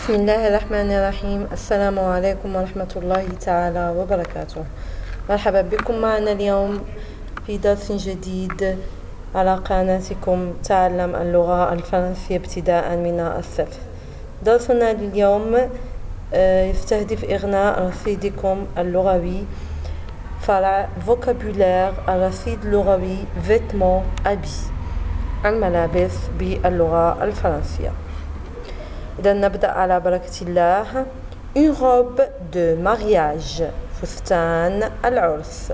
بسم الله الرحمن الرحيم. السلام عليكم ورحمة الله تعالى وبركاته. مرحبا بكم معنا اليوم في درس جديد على قناتكم تعلم اللغة الفرنسية ابتداء من الصفر. درسنا اليوم يستهدف إغناء رصيدكم اللغوي فرع فوكابولير الرصيد اللغوي vêtements habits الملابس باللغة الفرنسية. إذا نبدأ على بركة الله. Une robe de mariage فستان العرس.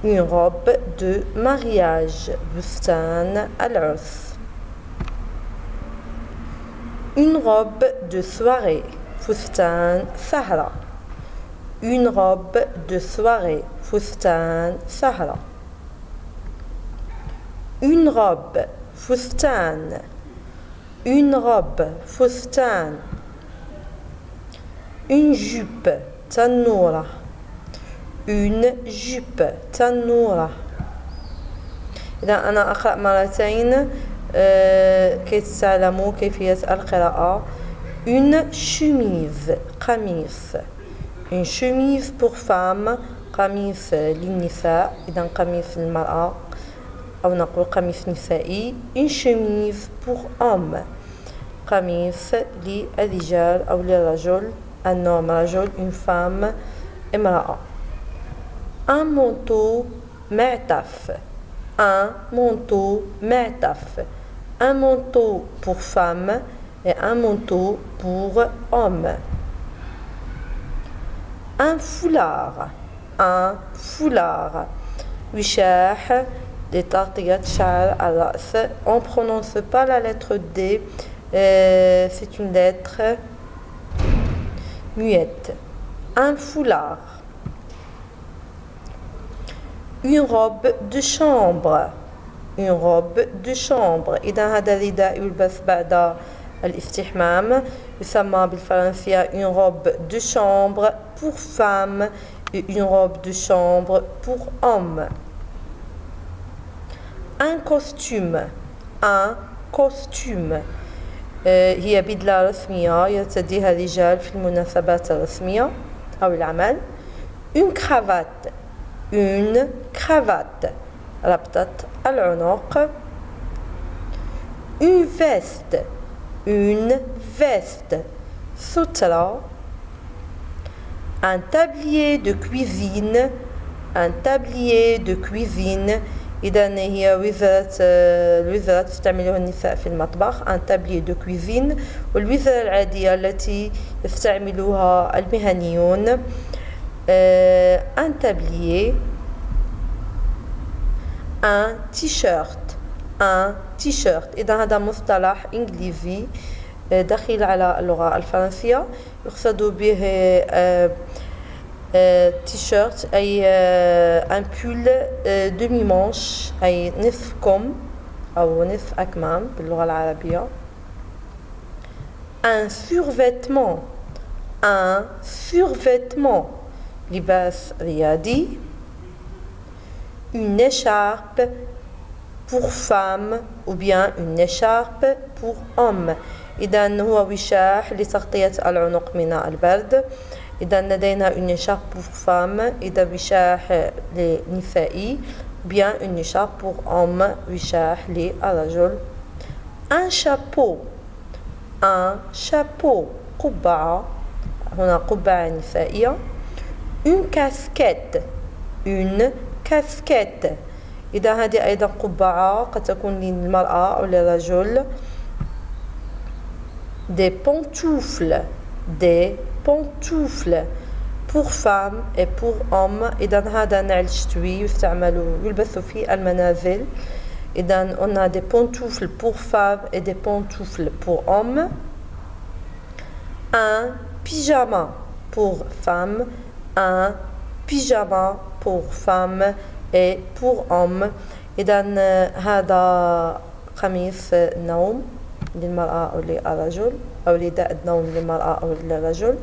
Une robe de mariage فستان العرس. Une robe de soirée فستان سهرة. Une robe de soirée فستان سهرة. Une robe فستان. Une robe فستان. Une jupe تنورة. Une jupe تنورة. إذا أنا أقرأ مرتين كي تعلموا كيفية القراءة. Une chemise قميص. Une chemise pour femme قميص للنساء. إذا قميص للمرأة أو نقول قميص نسائي. Une chemise pour homme قميص للرجال أو للرجل. Un homme رجل. Une femme امرأة. Un manteau معطف. Un manteau معطف. Un manteau pour femme et un manteau pour homme. Un foulard. Un foulard. وشاح لتغطية شعر الرأس. On ne prononce pas la lettre D. C'est une lettre muette. Un foulard. Une robe de chambre. Une robe de chambre. إذا هذا الرداء يلبس بعد الاستحمام يسمى بالفرنسية une robe de chambre pour femme et une robe de chambre pour homme. Un costume. Un costume. هي بدلة رسمية يرتديها الرجال في المناسبات الرسمية أو العمل. Une cravate. Une cravate. ربطة العنق. Une veste. Une veste. سترة. Un tablier de cuisine. Un tablier de cuisine. إذا هي الوزرة تستعملها النساء في المطبخ. un tablier de cuisine. والوزرة العادية التي يستعملها المهنيون un tablier. un t-shirt. un t-shirt. إذا هذا مصطلح إنجليزي دخيل على اللغة الفرنسية يقصد به تيشيرت أي un pull demi manche أي نصف كم أو نصف أكمام باللغة العربية. un survêtement. un survêtement لباس رياضي. une écharpe pour femme ou bien une écharpe pour homme. إذا هو وشاح لتغطية العنق من البرد. إذا لدينا une écharpe pour femme. إذا وشاح للنسائي bien une écharpe pour homme وشاح للرجل. un chapeau. un chapeau قبعة. هنا قبعة نسائية. une casquette. une casquette. إذا هذه أيضا قبعة قد تكون للمرأة أو للرجل. des pantoufles. des pantoufles pour femmes et pour hommes. إذا هذا نعل شتوي يلبس في المنازل. إذا on a des pantoufles pour femmes et des pantoufles pour hommes. un pyjama pour femmes. un pyjama pour femmes et pour hommes. إذا هذا قميص نوم للمرأة أو للرجل أو رداء النوم للمرأة أو للرجل.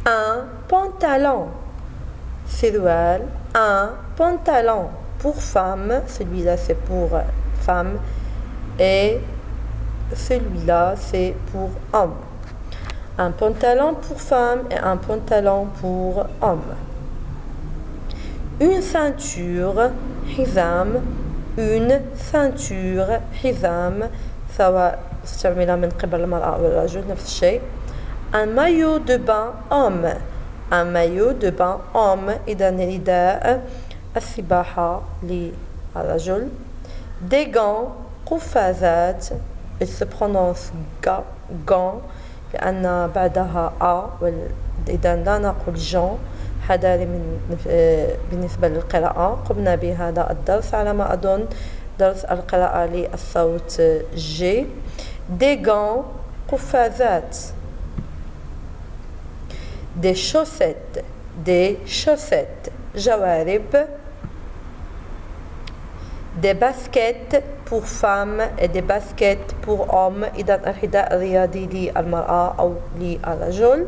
un pantalon سروال. un pantalon pour femme. Celui-là c'est pour femme et celui-là c'est pour homme. un pantalon pour femme et un pantalon pour homme. Une ceinture حزام, une ceinture حزام, سواء استعمل من قبل المرأة أو الرجل نفس الشيء. Un maillot de bain homme, un maillot de bain homme, إذا رداء السباحة للرجل. Des gants, قفازات, il se prononce gants لأن بعدها a, إذا لا نقول جون. حذاري بالنسبة للقراءة. قمنا بهذا الدرس على ما أظن درس القراءة للصوت G. Des gants, قفازات. Des chaussettes, جوارب. Des baskets pour femmes et des baskets pour hommes, إذا الحذاء الرياضي للمرأة أو للرجل.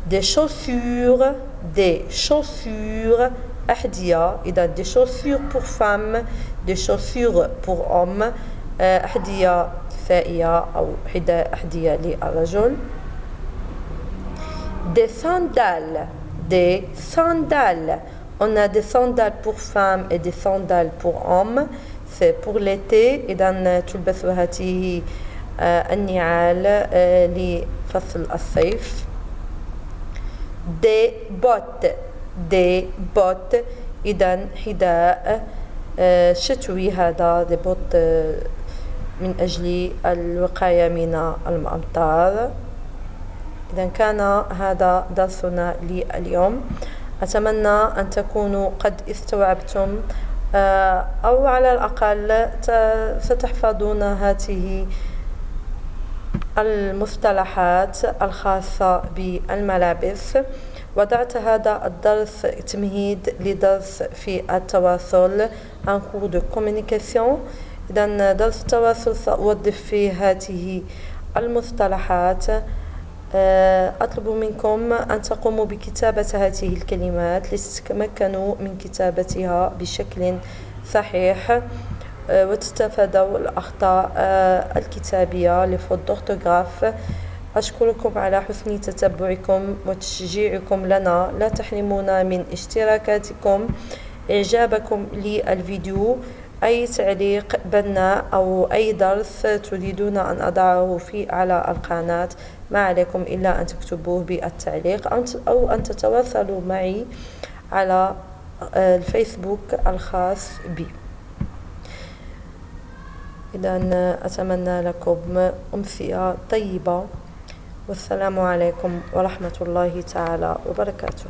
Des chaussures, أحذية, إذا des chaussures pour femmes, des chaussures pour hommes, أحذية نسائية أو أحذية للرجل. Des sandales, on a des sandales pour femmes et des sandales pour hommes, c'est pour l'été, إذا تلبس هذه النعال لفصل الصيف. Des bottes, إذا حذاء شتوي هذا des bottes من أجل الوقاية من الأمطار. إذا كان هذا درسنا لليوم. أتمنى أن تكونوا قد استوعبتم أو على الأقل ستحفظون هذه المصطلحات الخاصة بالملابس. وضعت هذا الدرس تمهيد لدرس في التواصل un cours de communication. إذن درس التواصل سأوظف فيه هذه المصطلحات. أطلب منكم أن تقوموا بكتابة هذه الكلمات لتتمكنوا من كتابتها بشكل صحيح وتتفادوا الأخطاء الكتابية لفوت دورتوغراف. أشكركم على حسن تتبعكم وتشجيعكم لنا. لا تحرمونا من اشتراكاتكم، إعجابكم للفيديو، أي تعليق بناء أو أي درس تريدون أن أضعه على القناة. ما عليكم إلا أن تكتبوه بالتعليق أو أن تتواصلوا معي على الفيسبوك الخاص بي. إذن أتمنى لكم أمسية طيبة، والسلام عليكم ورحمة الله تعالى وبركاته.